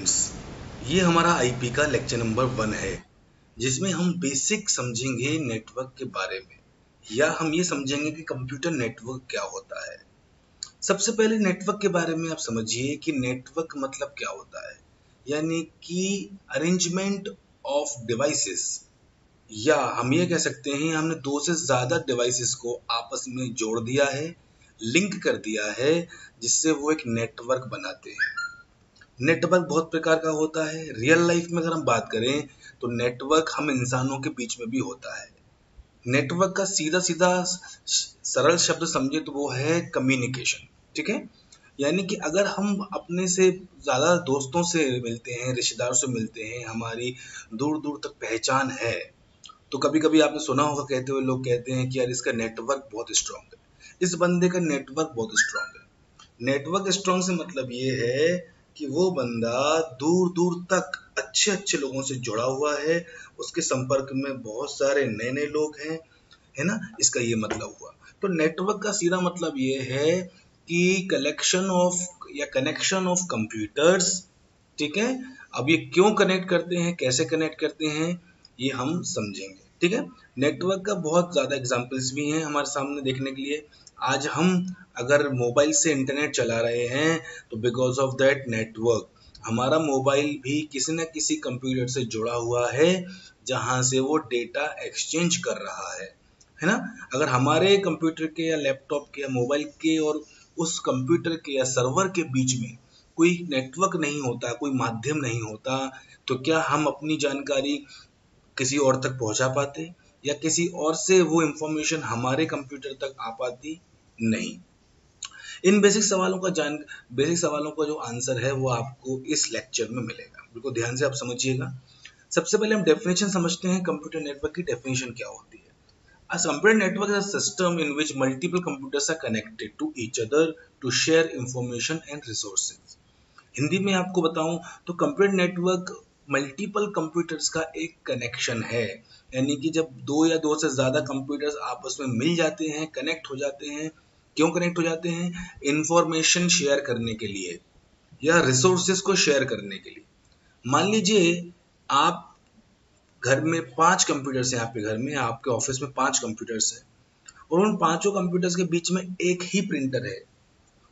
Friends, ये हमारा IP का लेक्चर नंबर 1 है, जिसमें हम बेसिक समझेंगे नेटवर्क के बारे में, या हम ये समझेंगे कि कंप्यूटर नेटवर्क क्या होता है। सबसे पहले नेटवर्क के बारे में आप समझिए कि नेटवर्क मतलब क्या होता है। यानी कि अरेंजमेंट ऑफ डिवाइसेस, या हम ये कह सकते हैं हमने दो से ज्यादा डिवाइसेस को आपस में जोड़ दिया है, लिंक कर दिया है, जिससे वो एक नेटवर्क बनाते हैं। नेटवर्क बहुत प्रकार का होता है। रियल लाइफ में अगर हम बात करें तो नेटवर्क हम इंसानों के बीच में भी होता है। नेटवर्क का सीधा सीधा सरल शब्द समझे तो वो है कम्युनिकेशन। ठीक है, यानी कि अगर हम अपने से ज्यादा दोस्तों से मिलते हैं, रिश्तेदारों से मिलते हैं, हमारी दूर दूर तक पहचान है, तो कभी कभी आपने सुना होगा कहते हुए लोग कहते हैं कि यार इसका नेटवर्क बहुत स्ट्रांग है, इस बंदे का नेटवर्क बहुत स्ट्रांग है। नेटवर्क स्ट्रांग से मतलब ये है कि वो बंदा दूर दूर तक अच्छे अच्छे लोगों से जुड़ा हुआ है, उसके संपर्क में बहुत सारे नए नए लोग हैं, है ना। इसका ये मतलब हुआ। तो नेटवर्क का सीधा मतलब ये है कि कलेक्शन ऑफ या कनेक्शन ऑफ कंप्यूटर्स। ठीक है, अब ये क्यों कनेक्ट करते हैं, कैसे कनेक्ट करते हैं, ये हम समझेंगे। ठीक है, नेटवर्क का बहुत ज्यादा एग्जांपल्स भी हैं हमारे सामने देखने के लिए। आज हम अगर मोबाइल से इंटरनेट चला रहे हैं तो बिकॉज ऑफ दैट नेटवर्क हमारा मोबाइल भी किसी न किसी कंप्यूटर से जुड़ा हुआ है, जहां से वो डेटा एक्सचेंज कर रहा है ना। अगर हमारे कंप्यूटर के या लैपटॉप के या मोबाइल के और उस कंप्यूटर के या सर्वर के बीच में कोई नेटवर्क नहीं होता, कोई माध्यम नहीं होता, तो क्या हम अपनी जानकारी किसी और तक पहुंचा पाते, या किसी और से वो इंफॉर्मेशन हमारे कंप्यूटर तक आ पाती? नहीं। इन बेसिक सवालों का जो आंसर है वो आपको इस लेक्चर में मिलेगा, बिल्कुल ध्यान से आप समझिएगा। सबसे पहले हम डेफिनेशन समझते हैं। कंप्यूटर नेटवर्क की डेफिनेशन क्या होती है? A computer network is a system in which multiple computers are connected to each other to share information and resources. Hindi में आपको बताऊं तो कंप्यूटर नेटवर्क मल्टीपल कंप्यूटर्स का एक कनेक्शन है। यानी कि जब दो या दो से ज्यादा कंप्यूटर्स आपस में मिल जाते हैं, कनेक्ट हो जाते हैं। क्यों कनेक्ट हो जाते हैं? इंफॉर्मेशन शेयर करने के लिए या रिसोर्सेज को शेयर करने के लिए। मान लीजिए आप घर में 5 कंप्यूटर्स हैं, आपके घर में, आपके ऑफिस में 5 कंप्यूटर्स हैं, और उन पांचों कंप्यूटर्स के बीच में एक ही प्रिंटर है,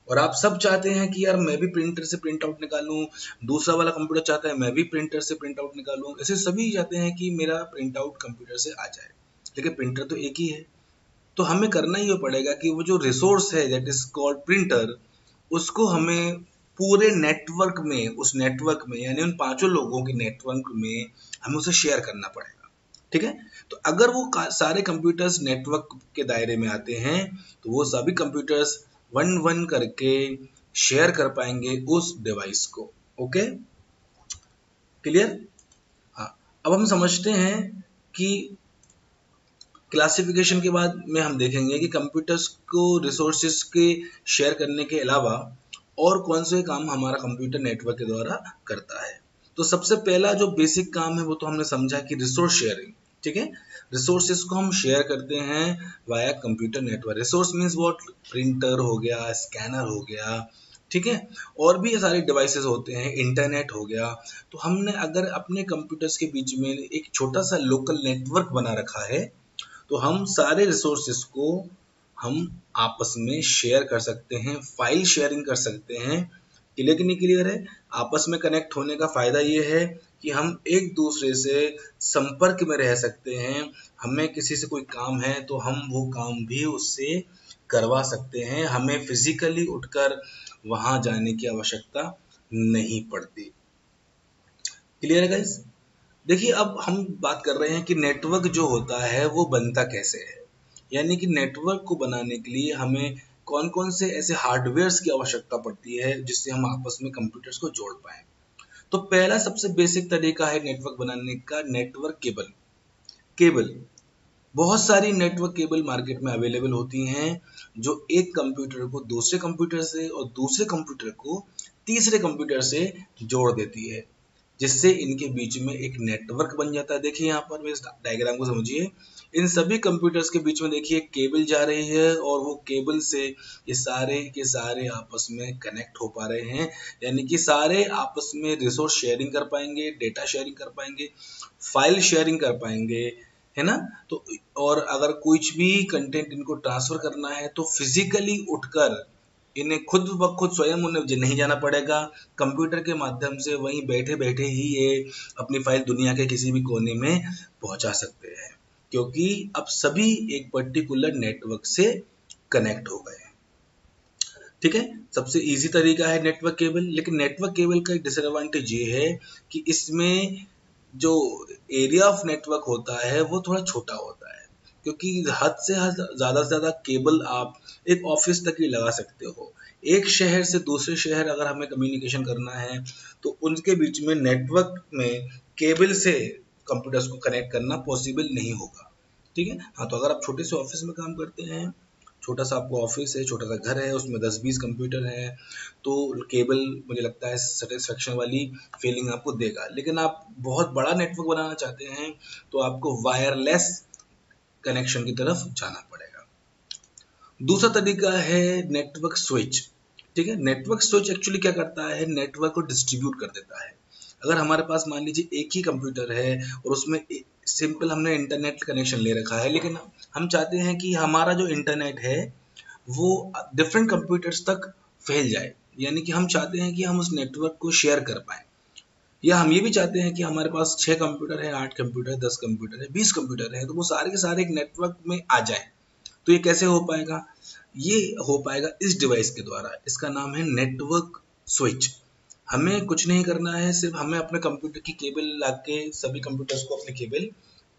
और आप सब चाहते हैं कि यार मैं भी प्रिंटर से प्रिंट आउट निकालूं, दूसरा वाला कंप्यूटर चाहता है मैं भी प्रिंटर से प्रिंट आउट निकालूं, ऐसे सभी चाहते हैं कि मेरा प्रिंट आउट कंप्यूटर से आ जाए, लेकिन प्रिंटर तो एक ही है। तो हमें करना ही पड़ेगा कि वो जो रिसोर्स है दैट इज कॉल्ड प्रिंटर, उसको हमें पूरे नेटवर्क में, उस नेटवर्क में यानी उन पांचों लोगों के नेटवर्क में हमें उसे शेयर करना पड़ेगा। ठीक है, तो अगर वो सारे कंप्यूटर्स नेटवर्क के दायरे में आते हैं तो वो सभी कंप्यूटर्स वन वन करके शेयर कर पाएंगे उस डिवाइस को। Okay, clear? हाँ, अब हम समझते हैं कि क्लासिफिकेशन के बाद में हम देखेंगे कि कंप्यूटर्स को रिसोर्सेज के शेयर करने के अलावा और कौन से काम हमारा कंप्यूटर नेटवर्क के द्वारा करता है। तो सबसे पहला जो बेसिक काम है वो तो हमने समझा कि रिसोर्स शेयरिंग। ठीक है, रिसोर्सेज को हम शेयर करते हैं via computer network. Resource means what? Printer हो गया, स्कैनर हो गया, ठीक है, और भी सारे डिवाइसेस होते हैं, इंटरनेट हो गया। तो हमने अगर अपने कंप्यूटर्स के बीच में एक छोटा सा लोकल नेटवर्क बना रखा है तो हम सारे रिसोर्सेस को हम आपस में शेयर कर सकते हैं, फाइल शेयरिंग कर सकते हैं। क्लियर कि नहीं क्लियर है? आपस में कनेक्ट होने का फायदा ये है कि हम एक दूसरे से संपर्क में रह सकते हैं। हमें किसी से कोई काम है तो हम वो काम भी उससे करवा सकते हैं, हमें फिजिकली उठकर वहां जाने की आवश्यकता नहीं पड़ती। क्लियर है गाइस? देखिए, अब हम बात कर रहे हैं कि नेटवर्क जो होता है वो बनता कैसे है। यानी कि नेटवर्क को बनाने के लिए हमें कौन कौन से ऐसे हार्डवेयर्स की आवश्यकता पड़ती है जिससे हम आपस में कंप्यूटर्स को जोड़ पाए। तो पहला सबसे बेसिक तरीका है नेटवर्क बनाने का, नेटवर्क केबल। केबल, बहुत सारी नेटवर्क केबल मार्केट में अवेलेबल होती हैं जो एक कंप्यूटर को दूसरे कंप्यूटर से और दूसरे कंप्यूटर को तीसरे कंप्यूटर से जोड़ देती है, जिससे इनके बीच में एक नेटवर्क बन जाता है। देखिए यहाँ पर इस डायग्राम को समझिए, इन सभी कंप्यूटर्स के बीच में देखिए केबल जा रही है और वो केबल से ये सारे के सारे आपस में कनेक्ट हो पा रहे हैं, यानी कि सारे आपस में रिसोर्स शेयरिंग कर पाएंगे, डेटा शेयरिंग कर पाएंगे, फाइल शेयरिंग कर पाएंगे, है ना। तो और अगर कुछ भी कंटेंट इनको ट्रांसफर करना है तो फिजिकली उठकर इन्हें खुद ब खुद स्वयं उन्हें नहीं जाना पड़ेगा, कंप्यूटर के माध्यम से वहीं बैठे बैठे ही ये अपनी फाइल दुनिया के किसी भी कोने में पहुंचा सकते हैं, क्योंकि अब सभी एक पर्टिकुलर नेटवर्क से कनेक्ट हो गए हैं। ठीक है, सबसे इजी तरीका है नेटवर्क केबल। लेकिन नेटवर्क केबल का एक डिसएडवांटेज ये है कि इसमें जो एरिया ऑफ नेटवर्क होता है वो थोड़ा छोटा होता है, क्योंकि हद से ज्यादा केबल आप एक ऑफिस तक ही लगा सकते हो। एक शहर से दूसरे शहर अगर हमें कम्युनिकेशन करना है तो उनके बीच में नेटवर्क में केबल से कंप्यूटर्स को कनेक्ट करना पॉसिबल नहीं होगा। ठीक है, हाँ, तो अगर आप छोटे से ऑफिस में काम करते हैं, छोटा सा आपको ऑफिस है, छोटा सा घर है, उसमें 10-20 कंप्यूटर है, तो केबल मुझे लगता है सेटिस्फेक्शन वाली फीलिंग आपको देगा। लेकिन आप बहुत बड़ा नेटवर्क बनाना चाहते हैं तो आपको वायरलेस कनेक्शन की तरफ जाना पड़ेगा। दूसरा तरीका है नेटवर्क स्विच। ठीक है, नेटवर्क स्विच एक्चुअली क्या करता है, नेटवर्क को डिस्ट्रीब्यूट कर देता है। अगर हमारे पास मान लीजिए एक ही कंप्यूटर है और उसमें सिंपल हमने इंटरनेट कनेक्शन ले रखा है, लेकिन हम चाहते हैं कि हमारा जो इंटरनेट है वो डिफरेंट कंप्यूटर्स तक फैल जाए, यानी कि हम चाहते हैं कि हम उस नेटवर्क को शेयर कर पाए, या हम ये भी चाहते हैं कि हमारे पास 6 कंप्यूटर है, 8 कंप्यूटर है, 10 कंप्यूटर है, 20 कंप्यूटर है, तो वो सारे के सारे एक नेटवर्क में आ जाए। तो ये कैसे हो पाएगा, ये हो पाएगा इस डिवाइस के द्वारा। इसका नाम है नेटवर्क स्विच। हमें कुछ नहीं करना है, सिर्फ हमें अपने कंप्यूटर की केबल लाके सभी कंप्यूटर्स को अपनी केबल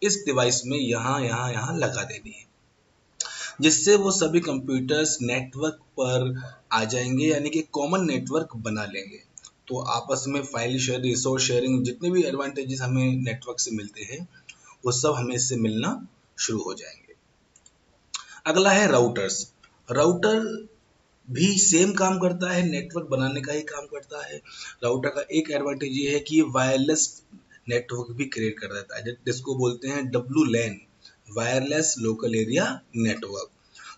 इस डिवाइस में यहाँ लगा देनी है, जिससे वो सभी कंप्यूटर्स नेटवर्क पर आ जाएंगे, यानी कि कॉमन नेटवर्क बना लेंगे। तो आपस में फाइल शेयर, रिसोर्स शेयरिंग, जितने भी एडवांटेजेस हमें नेटवर्क से मिलते हैं वो सब हमें इससे मिलना शुरू हो जाएंगे। अगला है राउटर्स। राउटर भी सेम काम करता है, नेटवर्क बनाने का ही काम करता है। राउटर का एक एडवांटेज ये है कि ये वायरलेस नेटवर्क भी क्रिएट कर देता है, जिसको बोलते हैं WLAN, wireless local area network.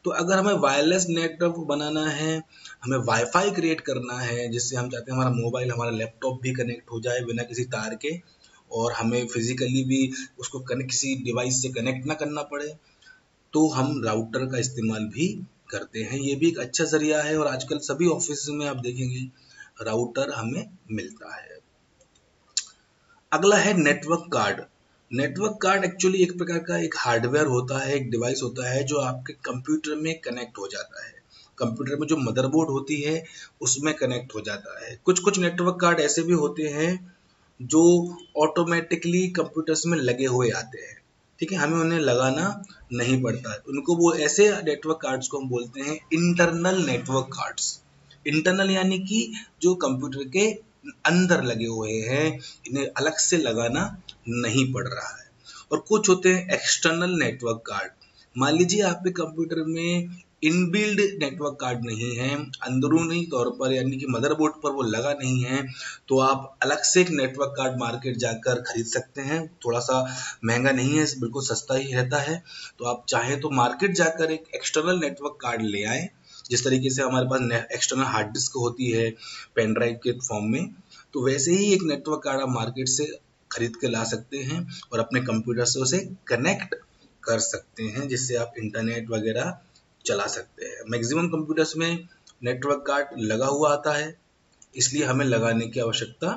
तो अगर हमें वायरलेस नेटवर्क बनाना है, हमें वाईफाई क्रिएट करना है, जिससे हम चाहते हैं हमारा मोबाइल, हमारा लैपटॉप भी कनेक्ट हो जाए बिना किसी तार के, और हमें फिजिकली भी उसको किसी डिवाइस से कनेक्ट ना करना पड़े, तो हम राउटर का इस्तेमाल भी करते हैं। ये भी एक अच्छा जरिया है और आजकल सभी ऑफिस में आप देखेंगे राउटर हमें मिलता है। अगला है network card. Network card actually एक प्रकार का एक हार्डवेयर होता है, एक डिवाइस होता है जो आपके कंप्यूटर में कनेक्ट हो जाता है। कंप्यूटर में जो मदरबोर्ड होती है उसमें कनेक्ट हो जाता है। कुछ कुछ नेटवर्क कार्ड ऐसे भी होते हैं जो ऑटोमेटिकली कंप्यूटर्स में लगे हुए आते हैं। ठीक है, हमें उन्हें लगाना नहीं पड़ता है उनको। वो ऐसे नेटवर्क कार्ड्स को हम बोलते हैं इंटरनल नेटवर्क कार्ड्स। इंटरनल यानी कि जो कंप्यूटर के अंदर लगे हुए हैं, इन्हें अलग से लगाना नहीं पड़ रहा है। और कुछ होते हैं एक्सटर्नल नेटवर्क कार्ड। मान लीजिए आपके कंप्यूटर में इनबिल्ड नेटवर्क कार्ड नहीं है, अंदरूनी तौर पर यानी कि मदरबोर्ड पर वो लगा नहीं है, तो आप अलग से एक नेटवर्क कार्ड मार्केट जाकर खरीद सकते हैं। थोड़ा सा महंगा नहीं है, बिल्कुल सस्ता ही रहता है। तो आप चाहें तो मार्केट जाकर एक एक्सटर्नल नेटवर्क कार्ड ले आए, जिस तरीके से हमारे पास एक्सटर्नल हार्ड डिस्क होती है पेन ड्राइव के फॉर्म में, तो वैसे ही एक नेटवर्क कार्ड आप मार्केट से खरीद के ला सकते हैं और अपने कंप्यूटर से उसे कनेक्ट कर सकते हैं, जिससे आप इंटरनेट वगैरह चला सकते हैं। मैक्सिमम कंप्यूटर्स में नेटवर्क कार्ड लगा हुआ आता है, इसलिए हमें लगाने की आवश्यकता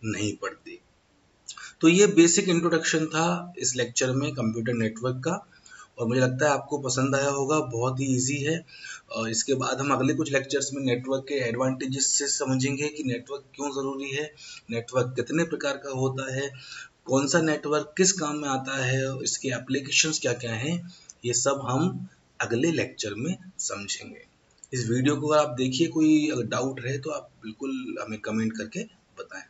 नहीं पड़ती। तो ये बेसिक इंट्रोडक्शन था इस लेक्चर में कंप्यूटर नेटवर्क का, और मुझे लगता है आपको पसंद आया होगा। बहुत ही इजी है। इसके बाद हम अगले कुछ लेक्चर्स में नेटवर्क के एडवांटेजेस से समझेंगे कि नेटवर्क क्यों ज़रूरी है, नेटवर्क कितने प्रकार का होता है, कौन सा नेटवर्क किस काम में आता है, इसके एप्लीकेशंस क्या क्या हैं, ये सब हम अगले लेक्चर में समझेंगे। इस वीडियो को अगर आप देखिए, कोई अगर डाउट रहे तो आप बिल्कुल हमें कमेंट करके बताएं।